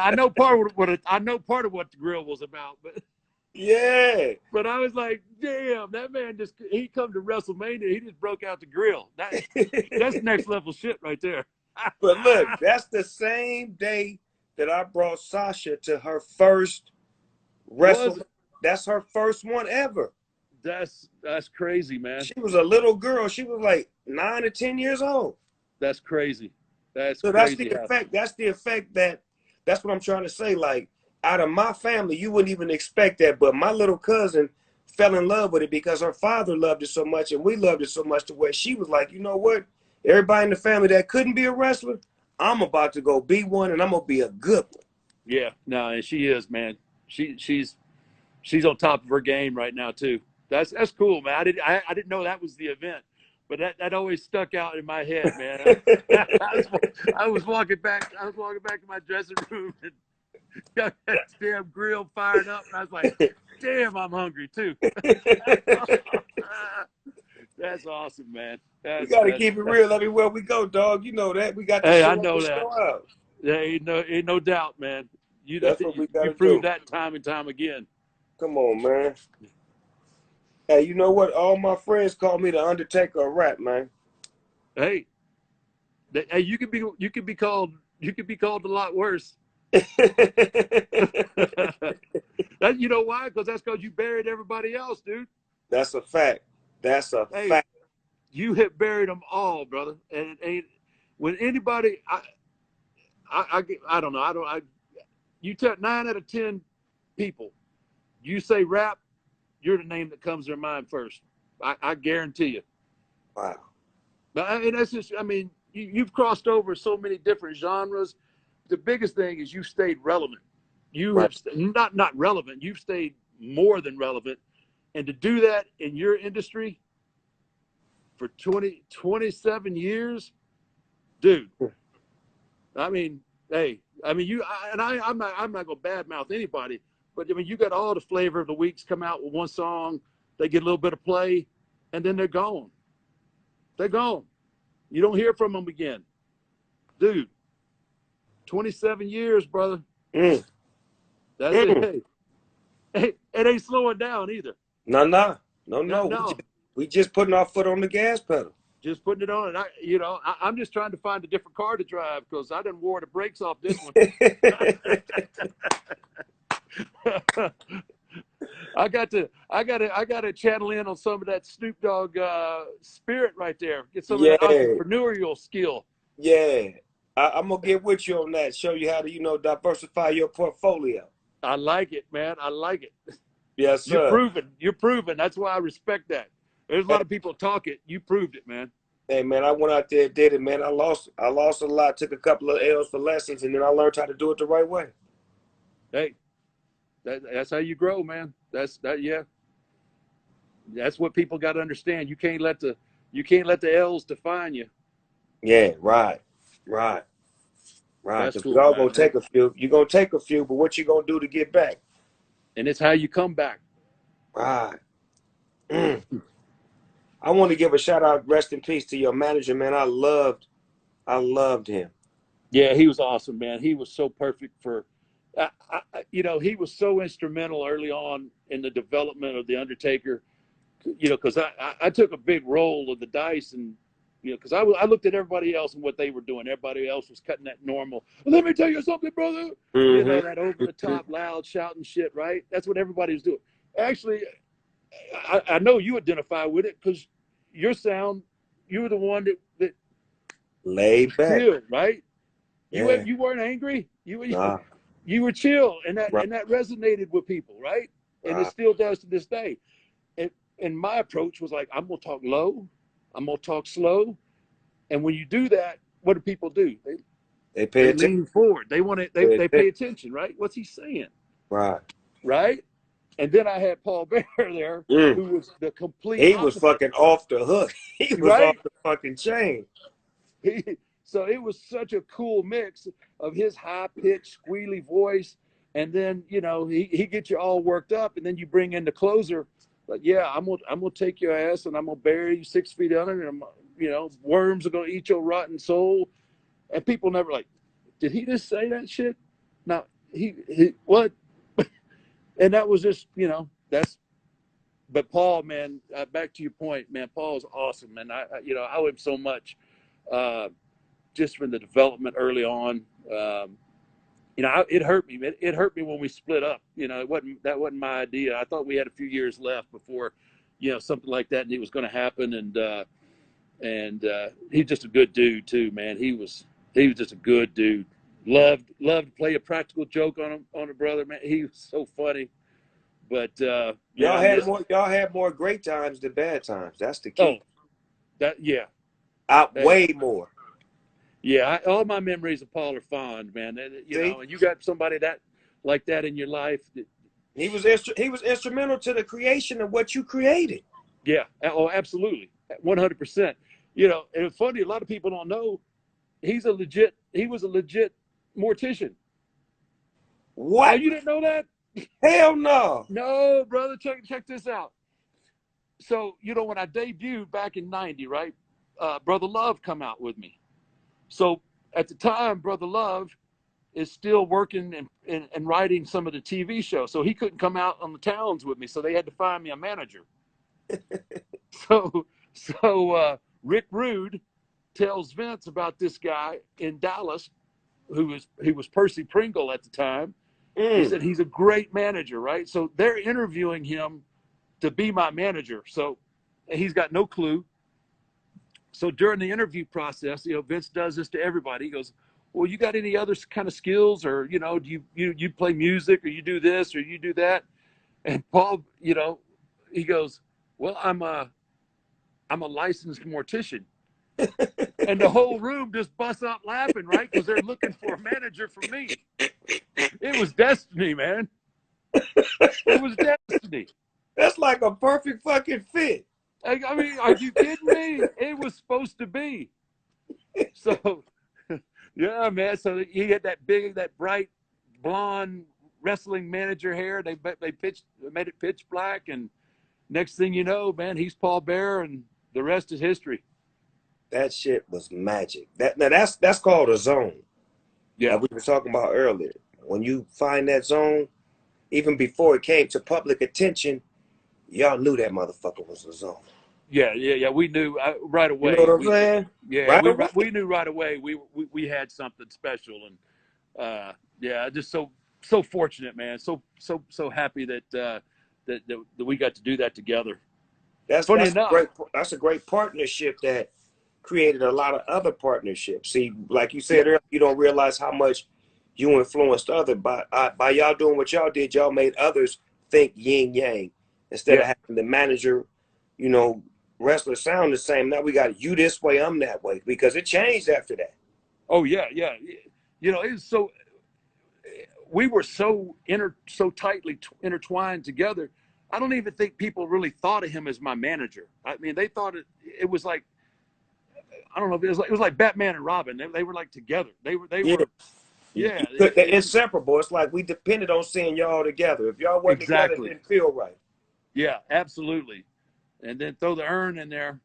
I know part of what the grill was about, but Yeah. but I was like, damn, that man he come to WrestleMania, he just broke out the grill. That's next level shit right there. But look, that's the same day that I brought Sasha to her first Was wrestle. That's her first one ever. that's crazy, man. She was a little girl. She was like 9 or 10 years old. That's crazy. That's So that's the crazy. effect. That's the effect that's what I'm trying to say. Like, out of my family, you wouldn't even expect that. But my little cousin fell in love with it because her father loved it so much and we loved it so much to where she was like, you know what? Everybody in the family that couldn't be a wrestler, I'm about to go be one and I'm gonna be a good one. Yeah, no, and she is, man. She's on top of her game right now too. That's cool, man. I didn't know that was the event, but that always stuck out in my head, man. I was walking back to my dressing room and got that damn grill fired up, and I was like, damn, I'm hungry too. That's awesome, man. We gotta keep it real everywhere we go, dog. You know that. We got to Hey, I show up know and that. show out. There ain't no doubt, man. That's what we You gotta do. proved that time and time again. Come on, man. Hey, you know what? All my friends call me the Undertaker of rap, man. Hey, you could be called a lot worse. That, you know why? Because you buried everybody else, dude. That's a fact. That's a fact. You have buried them all, brother. And when anybody, I don't know. You tell 9 out of 10 people, you say rap, you're the name that comes to their mind first. I guarantee you. Wow. And that's just, I mean, you've crossed over so many different genres. The biggest thing is you stayed relevant. You have not relevant. You've stayed more than relevant. And to do that in your industry for 27 years, dude. I mean, hey, I mean, I'm not gonna badmouth anybody, but I mean, you got all the flavor of the weeks come out with one song, they get a little bit of play, and then they're gone. They're gone. You don't hear from them again, dude. 27 years, brother. That's it. Hey, it ain't slowing down either. No. We just putting our foot on the gas pedal. Just putting it on. And I'm just trying to find a different car to drive because I done wore the brakes off this one. I got to channel in on some of that Snoop Dogg spirit right there. Get some of that entrepreneurial skill. Yeah. I'm gonna get with you on that. Show you how to, diversify your portfolio. I like it, man. I like it. Yes, sir. You're proven. That's why I respect that. There's a lot of people talk it. You proved it, man. Hey, man, I went out there and did it, man. I lost a lot, took a couple of L's for lessons, and then I learned how to do it the right way. Hey, that's how you grow, man. That's what people got to understand. You can't let the L's define you. Yeah, right. That's Because cool, we all man. gonna take a few. You're gonna take a few, but what you gonna do to get back? And it's how you come back. Right. I want to give a shout out, rest in peace, to your manager, man. I loved him. Yeah, he was awesome, man. He was so perfect for, he was so instrumental early on in the development of the Undertaker. Because I took a big roll of the dice, and because I looked at everybody else and what they were doing. Everybody else was cutting that normal. Well, let me tell you something, brother. That over the top, loud, shouting shit. Right? That's what everybody was doing. Actually, I know you identify with it because your sound, you were the one that laid back, chill, right? Yeah. You weren't angry. You were chill, and that resonated with people, right? And it still does to this day. And my approach was like, I'm gonna talk low, I'm gonna talk slow, and when you do that, what do people do? They pay attention. Lean forward. They want to. They pay attention, right? What's he saying? Right. And then I had Paul Bear there, who was the complete. He was fucking off the hook. He was off the fucking chain. So it was such a cool mix of his high pitched, squealy voice, and then he gets you all worked up, and then you bring in the closer. Like, yeah, I'm gonna take your ass and I'm gonna bury you 6 feet under, and worms are gonna eat your rotten soul. And people never like, did he just say that shit? Now he what? And that was just, you know, that's. But Paul, man, back to your point, man. Paul's awesome, man. You know, I owe him so much, uh, just from the development early on. You know, it hurt me. It hurt me when we split up. You know, that wasn't my idea. I thought we had a few years left before, you know, something like that was going to happen. And he's just a good dude too, man. He was just a good dude. Loved to play a practical joke on a brother, man. He was so funny. But man, Y'all I had miss. more great times than bad times. That's the Oh, key. yeah. Hey, Way more. yeah. All my memories of Paul are fond, man. You See, know, and you got somebody that like that in your life. he was instrumental to the creation of what you created. Yeah. Oh, absolutely. 100%. You know, and it's funny. A lot of people don't know he was a legit mortician. Oh, What? you didn't know that? Hell no. No, brother. Check this out. So, you know, when I debuted back in '90, right? Brother Love come out with me. So at the time, Brother Love is still working and writing some of the TV shows. So he couldn't come out on the towns with me. So they had to find me a manager. So Rick Rude tells Vince about this guy in Dallas he was Percy Pringle at the time. He Mm. said he's a great manager, right? So they're interviewing him to be my manager. So he's got no clue. So during the interview process, you know, Vince does this to everybody. He goes, "Well, you got any other kind of skills, or you know, do you play music, or you do this, or you do that?" And Paul, you know, he goes, "Well, I'm a licensed mortician." And the whole room just busts out laughing, right? Because they're looking for a manager for me. It was destiny, man. It was destiny. That's like a perfect fucking fit. I mean, are you kidding me? It was supposed to be. So, yeah, man. So he had that bright blonde wrestling manager hair. They made it pitch black, and next thing you know, man, he's Paul Bearer, and the rest is history. That shit was magic. That's called a zone. Yeah, Like we were talking about earlier. When you find that zone, even before it came to public attention, y'all knew that motherfucker was a zone. yeah. We knew right You know what away. I'm saying? Yeah, Right away. we knew right away. We had something special, and yeah, just so fortunate, man. So happy that we got to do that together. Funny enough, That's a great partnership that created a lot of other partnerships. See, like you yeah, said earlier, you don't realize how much you influenced others by y'all doing what y'all did. Y'all made others think yin yang instead of yeah. having the manager, you know, wrestler sound the same. Now we got you this way, I'm that way, because it changed after that. Oh yeah. You know, it was so we were so tightly intertwined together. I don't even think people really thought of him as my manager. I mean, they thought it was like I don't know. It was like Batman and Robin. They were like together. They Yeah, were yeah. they're inseparable. It's like we depended on seeing y'all together. If y'all wasn't together, it Exactly. didn't feel right. Yeah, absolutely. And then throw the urn in there.